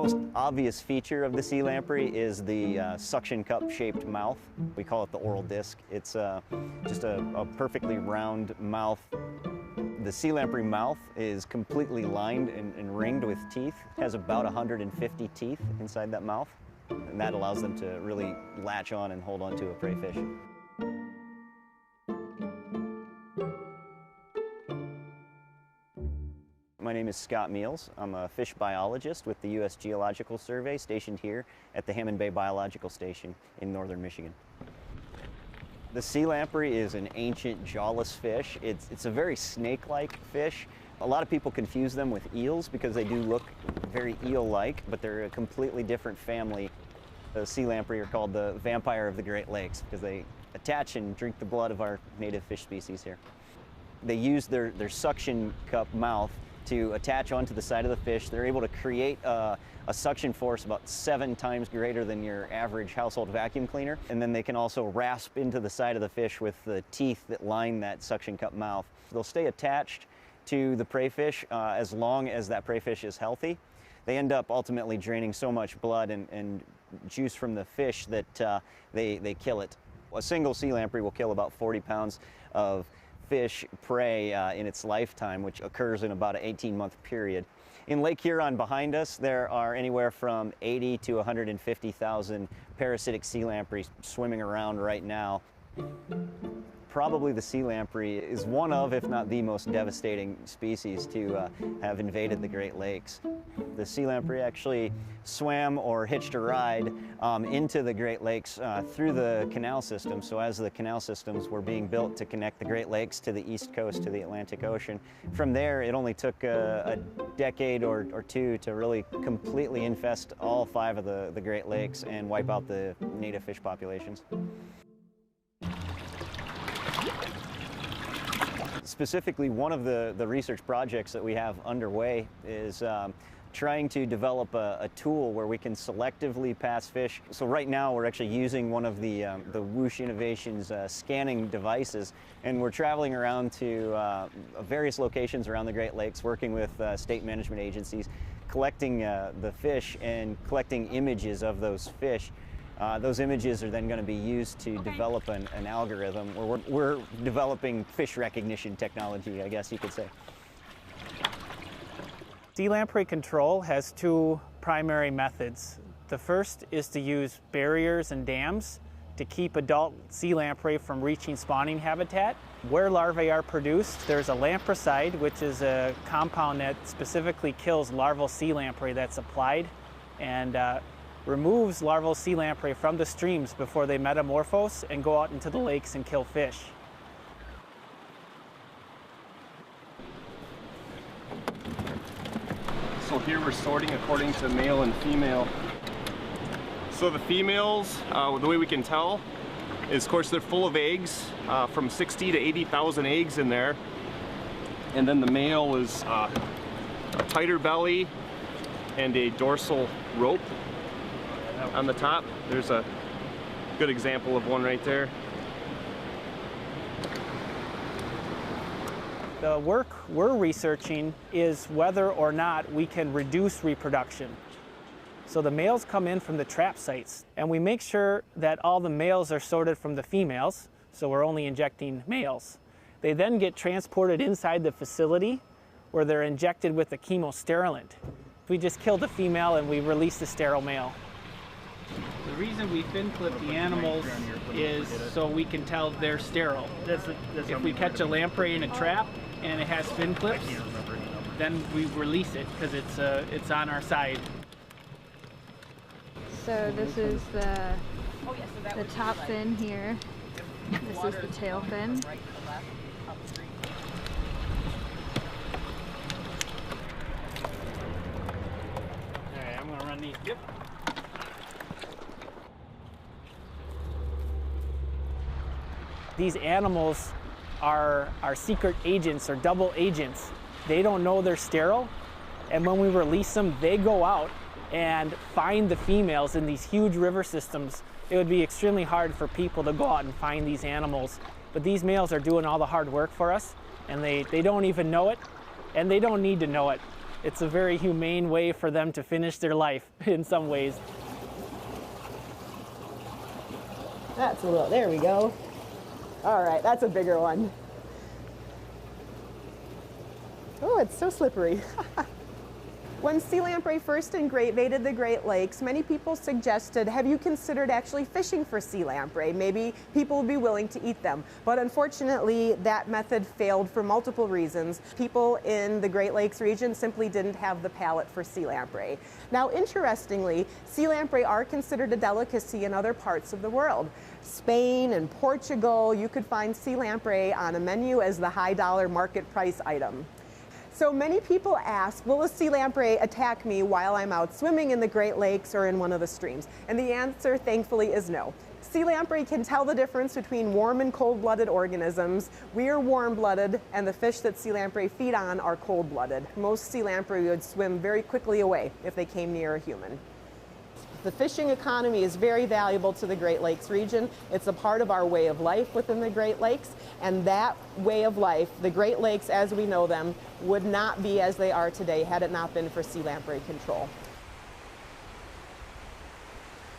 most obvious feature of the sea lamprey is the suction cup shaped mouth. We call it the oral disc. It's just a perfectly round mouth. The sea lamprey mouth is completely lined and ringed with teeth. It has about 150 teeth inside that mouth, and that allows them to really latch on and hold on to a prey fish. My name is Scott Meals. I'm a fish biologist with the U.S. Geological Survey stationed here at the Hammond Bay Biological Station in northern Michigan. The sea lamprey is an ancient jawless fish. It's a very snake-like fish. A lot of people confuse them with eels because they do look very eel-like, but they're a completely different family. The sea lamprey are called the vampire of the Great Lakes because they attach and drink the blood of our native fish species here. They use their suction cup mouth to attach onto the side of the fish. They're able to create a suction force about 7 times greater than your average household vacuum cleaner. And then they can also rasp into the side of the fish with the teeth that line that suction cup mouth. They'll stay attached to the prey fish as long as that prey fish is healthy. They end up ultimately draining so much blood and juice from the fish that they kill it. A single sea lamprey will kill about 40 pounds of fish prey in its lifetime, which occurs in about an 18-month period. In Lake Huron behind us, there are anywhere from 80 to 150,000 parasitic sea lampreys swimming around right now. Probably the sea lamprey is one of, if not the most devastating species to have invaded the Great Lakes. The sea lamprey actually swam or hitched a ride into the Great Lakes through the canal system. So as the canal systems were being built to connect the Great Lakes to the East Coast, to the Atlantic Ocean, from there it only took a decade or two to really completely infest all 5 of the Great Lakes and wipe out the native fish populations. Specifically, one of the research projects that we have underway is trying to develop a tool where we can selectively pass fish. So right now we're actually using one of the Whoosh Innovations scanning devices, and we're traveling around to various locations around the Great Lakes, working with state management agencies, collecting the fish and collecting images of those fish. Those images are then going to be used to develop an algorithm, or we're developing fish recognition technology, I guess you could say. Sea lamprey control has 2 primary methods. The first is to use barriers and dams to keep adult sea lamprey from reaching spawning habitat. Where larvae are produced, there's a lampricide, which is a compound that specifically kills larval sea lamprey that's applied and removes larval sea lamprey from the streams before they metamorphose and go out into the lakes and kill fish. So here we're sorting according to male and female. So the females, the way we can tell is, of course, they're full of eggs, from 60 to 80,000 eggs in there. And then the male is a tighter belly and a dorsal rope on the top. There's a good example of one right there. The work we're researching is whether or not we can reduce reproduction. So the males come in from the trap sites, and we make sure that all the males are sorted from the females, so we're only injecting males. They then get transported inside the facility where they're injected with a chemosterilant. We just kill the female and we release the sterile male. The reason we fin clip the animals is so we can tell they're sterile. If we catch a lamprey in a trap and it has fin clips, then we release it because it's on our side. So this is the top fin here. This is the tail fin. Alright, I'm gonna run these. Yep. These animals are secret agents or double agents. They don't know they're sterile, and when we release them, they go out and find the females in these huge river systems. It would be extremely hard for people to go out and find these animals, but these males are doing all the hard work for us, and they don't even know it, and they don't need to know it. It's a very humane way for them to finish their life in some ways. That's a little, there we go. All right, that's a bigger one. Oh, it's so slippery. When sea lamprey first invaded the Great Lakes, many people suggested, have you considered actually fishing for sea lamprey? Maybe people would be willing to eat them. But unfortunately, that method failed for multiple reasons. People in the Great Lakes region simply didn't have the palate for sea lamprey. Now, interestingly, sea lamprey are considered a delicacy in other parts of the world. Spain and Portugal, you could find sea lamprey on a menu as the high dollar market price item. So many people ask, will a sea lamprey attack me while I'm out swimming in the Great Lakes or in one of the streams? And the answer, thankfully, is no. Sea lamprey can tell the difference between warm and cold-blooded organisms. We are warm-blooded, and the fish that sea lamprey feed on are cold-blooded. Most sea lamprey would swim very quickly away if they came near a human. The fishing economy is very valuable to the Great Lakes region. It's a part of our way of life within the Great Lakes, and that way of life, the Great Lakes as we know them, would not be as they are today had it not been for sea lamprey control.